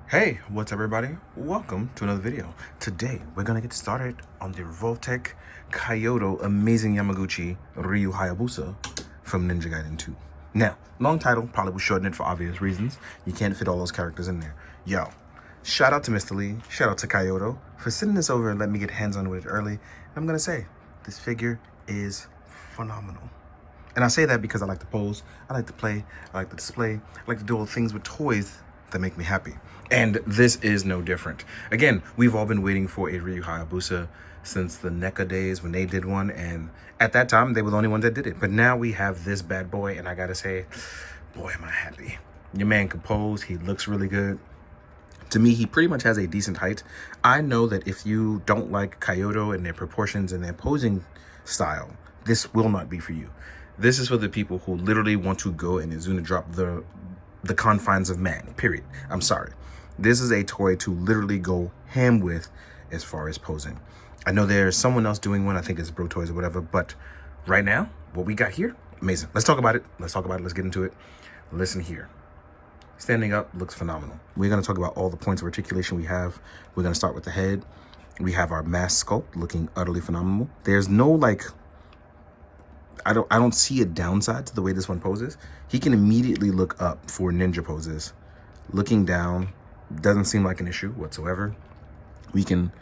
Hey, what's up everybody? Welcome to another video. Today, we're gonna get started on the REVOLTECH Kyoto Amazing Yamaguchi Ryu Hayabusa from Ninja Gaiden 2. Now, long title, probably will shorten it for obvious reasons. You can't fit all those characters in there. Yo, shout out to Mr. Lee, shout out to Kyoto for sending this over and letting me get hands-on with it early. And I'm gonna say, this figure is phenomenal. And I say that because I like to pose, I like to play, I like to display, I like to do all things with toys that make me happy. And this is no different. Again, we've all been waiting for a Ryu Hayabusa since the NECA days when they did one, and at that time they were the only ones that did it. But now we have this bad boy, and I gotta say, boy am I happy. Your man can pose, he looks really good. To me, he pretty much has a decent height. I know that if you don't like Kyoto and their proportions and their posing style, this will not be for you. This is for the people who literally want to go and Izuna drop the confines of man, period. I'm sorry. This is a toy to literally go ham with as far as posing. I know there's someone else doing one, I think it's Bro Toys or whatever, but right now, what we got here, amazing. Let's talk about it. Let's get into it. Listen here. Standing up looks phenomenal. We're gonna talk about all the points of articulation we have. We're gonna start with the head. We have our mask sculpt looking utterly phenomenal. There's no I don't see a downside to the way this one poses. He can immediately look up for ninja poses. Looking down doesn't seem like an issue whatsoever. We can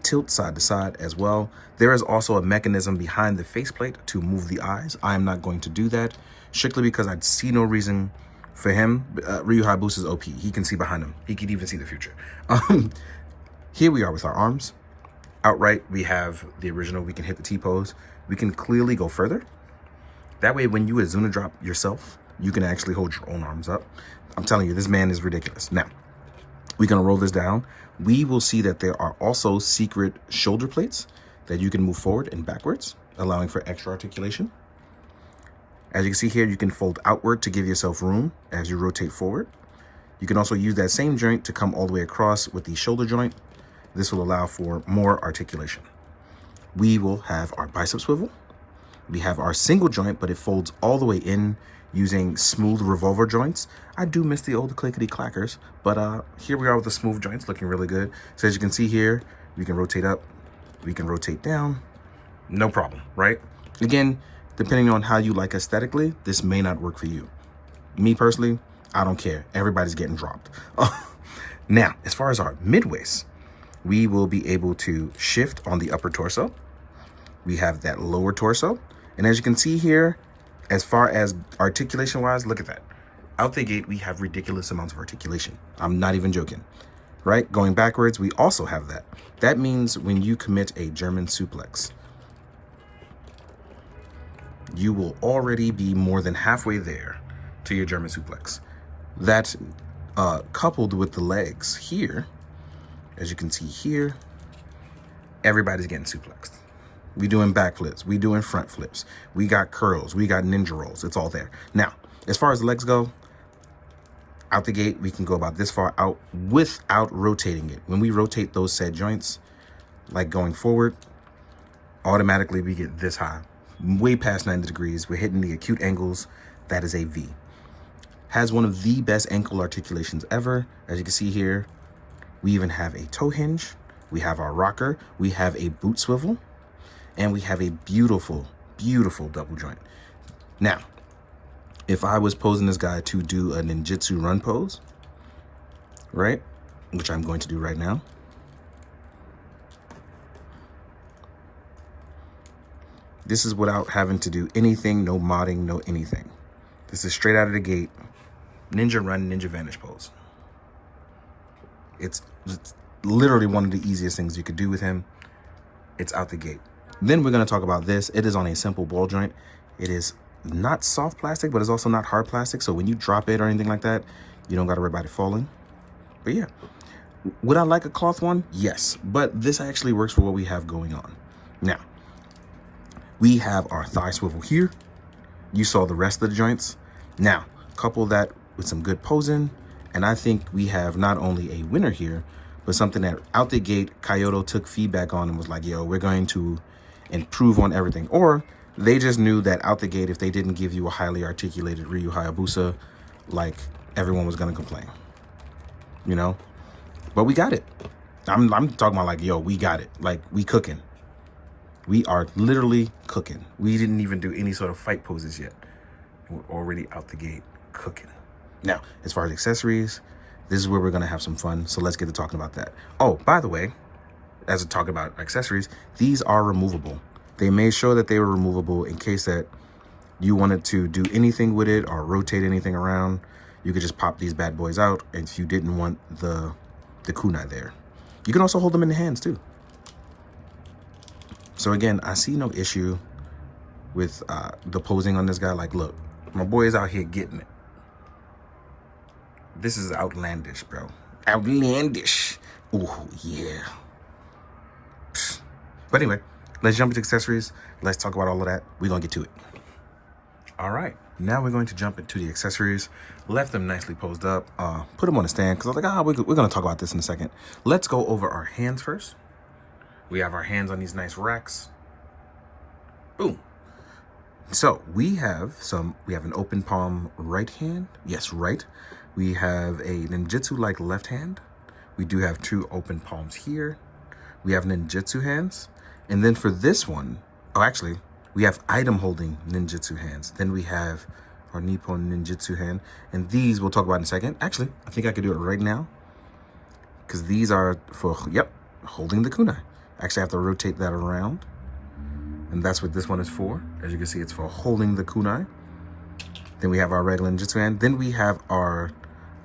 tilt side to side as well. There is also a mechanism behind the faceplate to move the eyes. I am not going to do that strictly because I see no reason for him. Ryu Hayabusa is OP. He can see behind him. He can even see the future. Here we are with our arms. Outright, we have the original. We can hit the T-pose. We can clearly go further. That way, when you Izuna drop yourself, you can actually hold your own arms up. I'm telling you, this man is ridiculous. Now, we're gonna roll this down. We will see that there are also secret shoulder plates that you can move forward and backwards, allowing for extra articulation. As you can see here, you can fold outward to give yourself room as you rotate forward. You can also use that same joint to come all the way across with the shoulder joint. This will allow for more articulation. We will have our bicep swivel. We have our single joint, but it folds all the way in using smooth revolver joints. I do miss the old clickety clackers, but here we are with the smooth joints looking really good. So as you can see here, we can rotate up, we can rotate down, no problem, right? Again, depending on how you like aesthetically, this may not work for you. Me personally, I don't care. Everybody's getting dropped. Now, as far as our mid-waist, we will be able to shift on the upper torso. We have that lower torso. And as you can see here, as far as articulation-wise, look at that. Out the gate, we have ridiculous amounts of articulation. I'm not even joking, right? Going backwards, we also have that. That means when you commit a German suplex, you will already be more than halfway there to your German suplex. That coupled with the legs here, as you can see here, everybody's getting suplexed. We doing back flips, we doing front flips, we got curls, we got ninja rolls, it's all there. Now, as far as the legs go, out the gate, we can go about this far out without rotating it. When we rotate those said joints, like going forward, automatically we get this high, way past 90 degrees. We're hitting the acute angles. That is a V. Has one of the best ankle articulations ever. As you can see here, we even have a toe hinge. We have our rocker. We have a boot swivel. And we have a beautiful, beautiful double joint. Now, if I was posing this guy to do a ninjutsu run pose, right, which I'm going to do right now, this is without having to do anything, no modding, no anything. This is straight out of the gate, ninja run, ninja vanish pose. It's literally one of the easiest things you could do with him. It's out the gate. Then we're going to talk about this. It is on a simple ball joint. It is not soft plastic, but it's also not hard plastic. So when you drop it or anything like that, you don't got to worry about it falling. But yeah, would I like a cloth one? Yes, but this actually works for what we have going on. Now, we have our thigh swivel here. You saw the rest of the joints. Now, couple that with some good posing, and I think we have not only a winner here, but something that out the gate, Kyoto took feedback on and was like, yo, we're going to improve on everything. Or they just knew that out the gate, if they didn't give you a highly articulated Ryu Hayabusa, like everyone was going to complain, you know? But we got it. I'm talking about like, yo, we got it. Like, we cooking. We are literally cooking. We didn't even do any sort of fight poses yet. We're already out the gate cooking. Now, as far as accessories, this is where we're going to have some fun. So let's get to talking about that. Oh, by the way, as we're talking about accessories, these are removable. They made sure that they were removable in case that you wanted to do anything with it or rotate anything around. You could just pop these bad boys out if you didn't want the kunai there. You can also hold them in the hands too. So again, I see no issue with the posing on this guy. Like, look, my boy is out here getting it. This is outlandish, bro. Outlandish. Oh, yeah. Psst. But anyway, let's jump into accessories. Let's talk about all of that. We're going to get to it. All right. Now we're going to jump into the accessories. Left them nicely posed up. Put them on a stand because I was like, we're going to talk about this in a second. Let's go over our hands first. We have our hands on these nice racks. Boom. So we have an open palm right hand. Yes, right. We have a ninjutsu-like left hand. We do have 2 open palms here. We have ninjutsu hands. And then for this one, actually, we have item holding ninjutsu hands. Then we have our Nippon ninjutsu hand. And these we'll talk about in a second. Actually, I think I could do it right now. Because these are for, holding the kunai. Actually, I have to rotate that around. And that's what this one is for. As you can see, it's for holding the kunai. Then we have our regular ninjutsu hand. Then we have our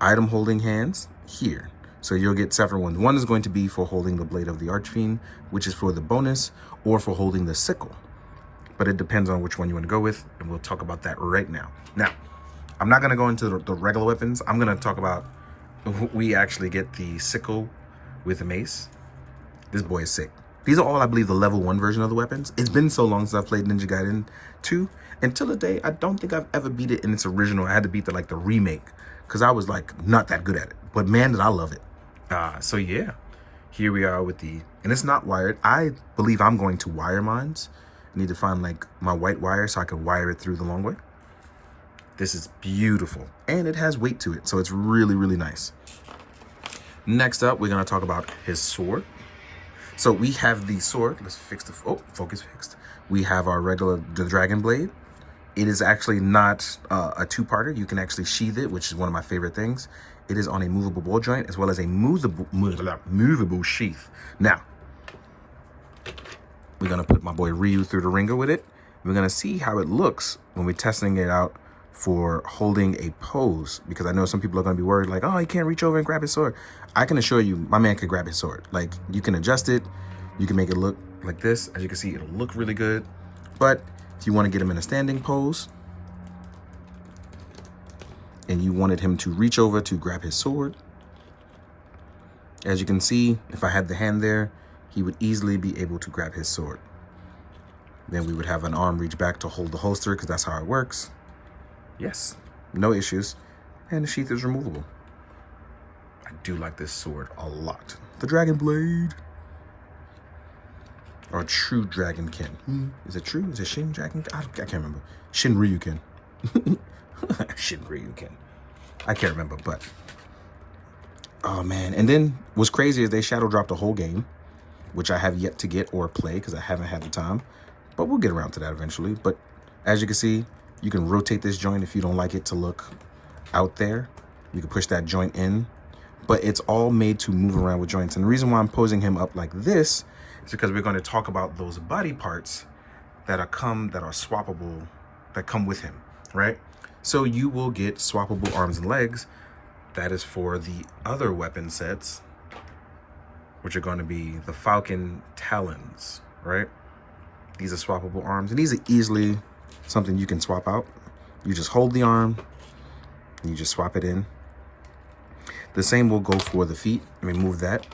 item holding hands here. So you'll get separate ones. One is going to be for holding the blade of the Archfiend, which is for the bonus, or for holding the sickle. But it depends on which one you want to go with, and we'll talk about that right now. Now, I'm not going to go into the regular weapons. I'm going to talk about, we actually get the sickle with the mace. This boy is sick. These are all, I believe, the level 1 version of the weapons. It's been so long since I've played Ninja Gaiden 2. Until today, I don't think I've ever beat it in its original. I had to beat the remake because I was like not that good at it. But man, did I love it. So yeah, here we are with the, and it's not wired. I believe I'm going to wire mines. I need to find like my white wire so I can wire it through the long way. This is beautiful. And it has weight to it. So it's really, really nice. Next up, we're going to talk about his sword. So we have the sword. Let's fix the, focus fixed. We have our the dragon blade. It is actually not a 2-parter. You can actually sheath it, which is one of my favorite things. It is on a movable ball joint as well as a movable sheath. Now, we're going to put my boy Ryu through the ringer with it. We're going to see how it looks when we're testing it out for holding a pose, because I know some people are going to be worried like, oh, he can't reach over and grab his sword. I can assure you, my man can grab his sword. Like, you can adjust it. You can make it look like this. As you can see, it'll look really good. But if you want to get him in a standing pose and you wanted him to reach over to grab his sword, as you can see, if I had the hand there, he would easily be able to grab his sword. Then we would have an arm reach back to hold the holster, because that's how it works. Yes, no issues. And the sheath is removable. I do like this sword a lot. The dragon blade. Or true dragonkin. Is it true? Is it Shin Dragon? I can't remember. Shin Ryukin. Shin Ryukin. I can't remember, but oh man. And then what's crazy is they shadow dropped the whole game, which I have yet to get or play because I haven't had the time. But we'll get around to that eventually. But as you can see, you can rotate this joint if you don't like it to look out there. You can push that joint in. But it's all made to move around with joints. And the reason why I'm posing him up like this is because we're going to talk about those body parts that are swappable, that come with him, right? So you will get swappable arms and legs. That is for the other weapon sets, which are going to be the Falcon Talons, right? These are swappable arms, and these are easily something you can swap out. You just hold the arm, and you just swap it in. The same will go for the feet. Let me move that.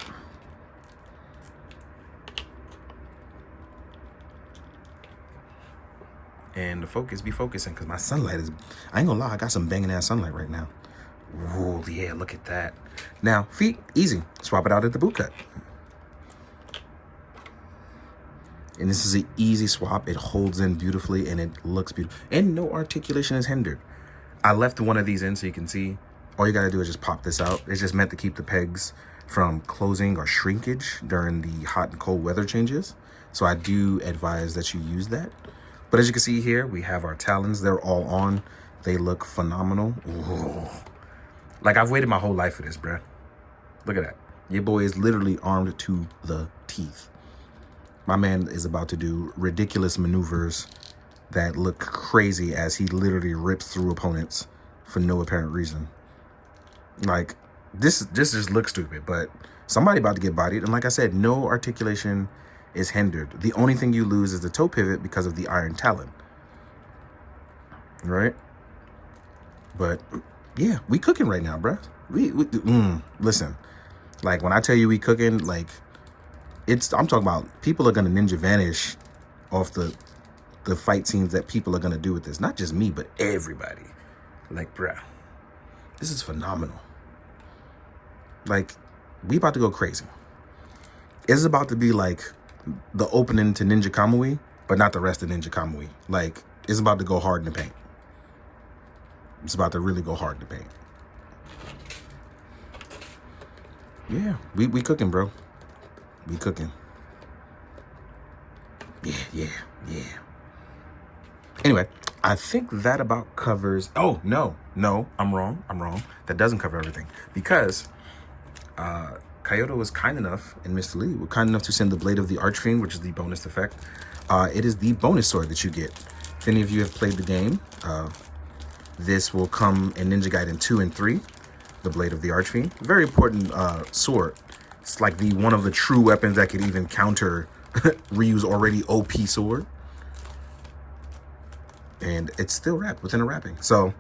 And the focus, be focusing, because my sunlight is, I ain't gonna lie, I got some banging ass sunlight right now. Oh yeah, look at that. Now, feet, easy. Swap it out at the boot cut. And this is an easy swap. It holds in beautifully and it looks beautiful. And no articulation is hindered. I left one of these in so you can see. All you gotta do is just pop this out. It's just meant to keep the pegs from closing or shrinkage during the hot and cold weather changes. So I do advise that you use that. But as you can see here, we have our talons. They're all on. They look phenomenal. Ooh. Like, I've waited my whole life for this, bruh. Look at that. Your boy is literally armed to the teeth. My man is about to do ridiculous maneuvers that look crazy as he literally rips through opponents for no apparent reason. Like, this just looks stupid, but somebody about to get bodied. And like I said, no articulation is hindered. The only thing you lose is the toe pivot because of the iron talon. Right? But yeah, we cooking right now, bruh. Listen, like when I tell you we cooking, like I'm talking about people are gonna ninja vanish off the fight scenes that people are gonna do with this. Not just me, but everybody. Like, bruh, this is phenomenal. Like, we about to go crazy. It's about to be like the opening to Ninja Kamui, but not the rest of Ninja Kamui. Like, it's about to go hard in the paint. It's about to really go hard in the paint. Yeah, we cooking, bro. We cooking. Yeah. Anyway, I think that about covers... Oh, no, I'm wrong. That doesn't cover everything. Because Kyoto was kind enough, and Mr. Lee were kind enough to send the Blade of the Archfiend, which is the bonus effect. It is the bonus sword that you get. If any of you have played the game, this will come in Ninja Gaiden 2 and 3, the Blade of the Archfiend. Very important sword. It's like one of the true weapons that could even counter Ryu's already OP sword. And it's still wrapped within a wrapping. So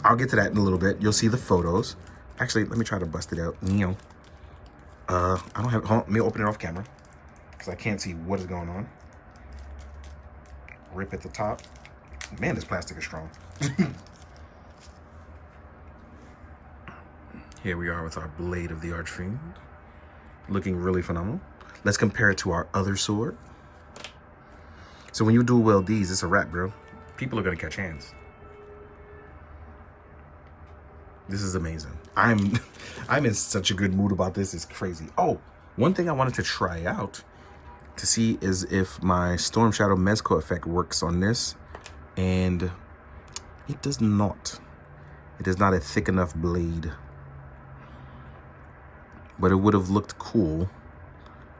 I'll get to that in a little bit. You'll see the photos. Actually, let me try to bust it out. I don't have... Hold on, let me open it off camera because I can't see what is going on. Rip at the top. Man, this plastic is strong. Here we are with our Blade of the Archfiend. Looking really phenomenal. Let's compare it to our other sword. So when you dual wield these, it's a wrap, bro. People are gonna catch hands. This is amazing. I'm in such a good mood about this. It's crazy. Oh, one thing I wanted to try out to see is if my Storm Shadow Mezco effect works on this, and it does not. It is not a thick enough blade, but it would have looked cool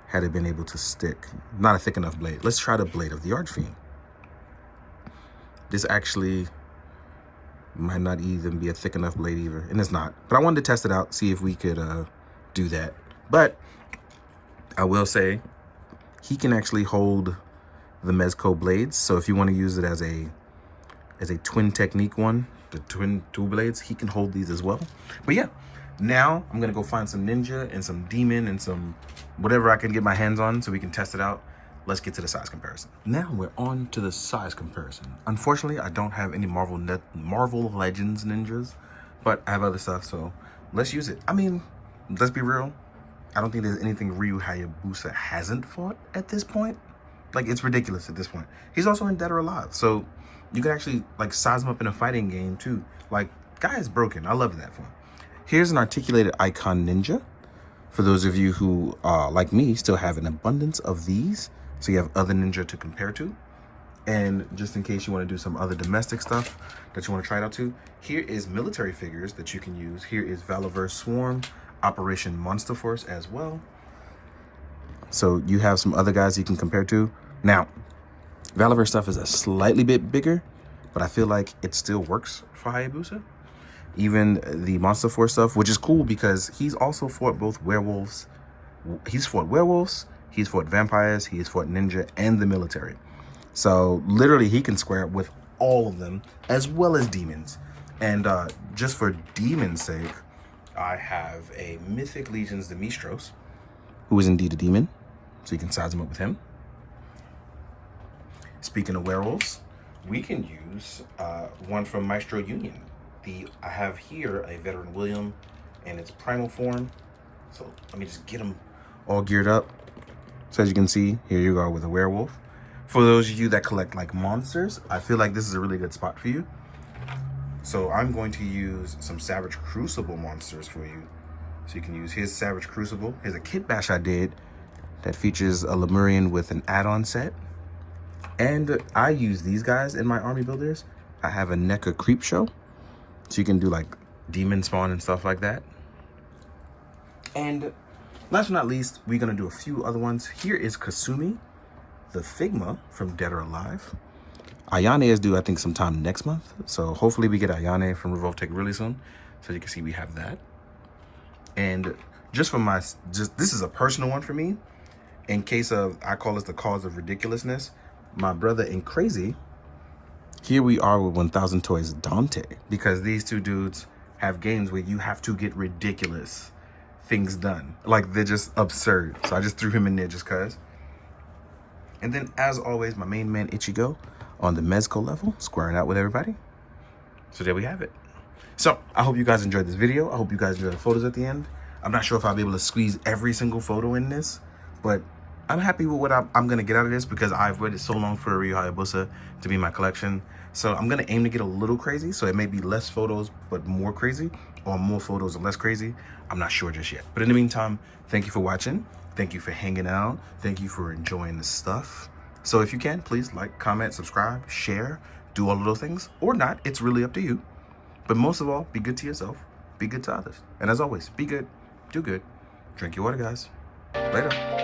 had it been able to stick. Not a thick enough blade. Let's try the Blade of the Archfiend. This actually might not even be a thick enough blade either, and it's not. But I wanted to test it out, see if we could do that. But I will say he can actually hold the Mezco blades. So if you want to use it as a twin technique one, the twin two blades, he can hold these as well. But yeah, now I'm gonna go find some ninja and some demon and some whatever I can get my hands on so we can test it out. Let's get to the size comparison. Now we're on to the size comparison. Unfortunately, I don't have any Marvel Legends ninjas, but I have other stuff, so let's use it. I mean, let's be real. I don't think there's anything Ryu Hayabusa hasn't fought at this point. Like, it's ridiculous at this point. He's also in Dead or Alive, so you can actually like size him up in a fighting game too. Like, guy is broken. I love that for him. Here's an articulated icon ninja. For those of you who, like me, still have an abundance of these, so you have other ninja to compare to. And just in case you want to do some other domestic stuff that you want to try it out to, here is military figures that you can use. Here is Valiverse Swarm, Operation Monster Force as well. So you have some other guys you can compare to. Now, Valiverse stuff is a slightly bit bigger, but I feel like it still works for Hayabusa. Even the Monster Force stuff, which is cool because he's also fought both werewolves. He's fought werewolves, he's fought vampires, he's fought ninja, and the military. So literally he can square up with all of them, as well as demons. And just for demon's sake, I have a Mythic Legions Demistros, who is indeed a demon, so you can size him up with him. Speaking of werewolves, we can use one from Maestro Union. I have here a Veteran William in its primal form. So let me just get him all geared up. So as you can see, here you go with a werewolf. For those of you that collect like monsters, I feel like this is a really good spot for you. So I'm going to use some Savage Crucible monsters for you. So you can use his Savage Crucible. Here's a kit bash I did that features a Lemurian with an add-on set. And I use these guys in my army builders. I have a NECA Creep Show, so you can do like demon spawn and stuff like that. And last but not least, we're gonna do a few other ones. Here is Kasumi, the Figma from Dead or Alive. Ayane is due, I think, sometime next month. So hopefully we get Ayane from REVOLTECH really soon. So you can see we have that. And just for this is a personal one for me. In case of, I call this the cause of ridiculousness. My brother and Crazy, here we are with 1000 Toys Dante, because these two dudes have games where you have to get ridiculous things done. Like, they're just absurd. So I just threw him in there just cause. And then, as always, my main man Ichigo on the Mezco level, squaring out with everybody. So there we have it. So I hope you guys enjoyed this video. I hope you guys enjoyed the photos at the end. I'm not sure if I'll be able to squeeze every single photo in this, but I'm happy with what I'm going to get out of this, because I've waited so long for Ryu HAYABUSA to be in my collection. So I'm going to aim to get a little crazy. So it may be less photos, but more crazy, or more photos and less crazy. I'm not sure just yet. But in the meantime, thank you for watching. Thank you for hanging out. Thank you for enjoying the stuff. So if you can, please like, comment, subscribe, share, do all of those things, or not. It's really up to you. But most of all, be good to yourself. Be good to others. And as always, be good, do good. Drink your water, guys. Later.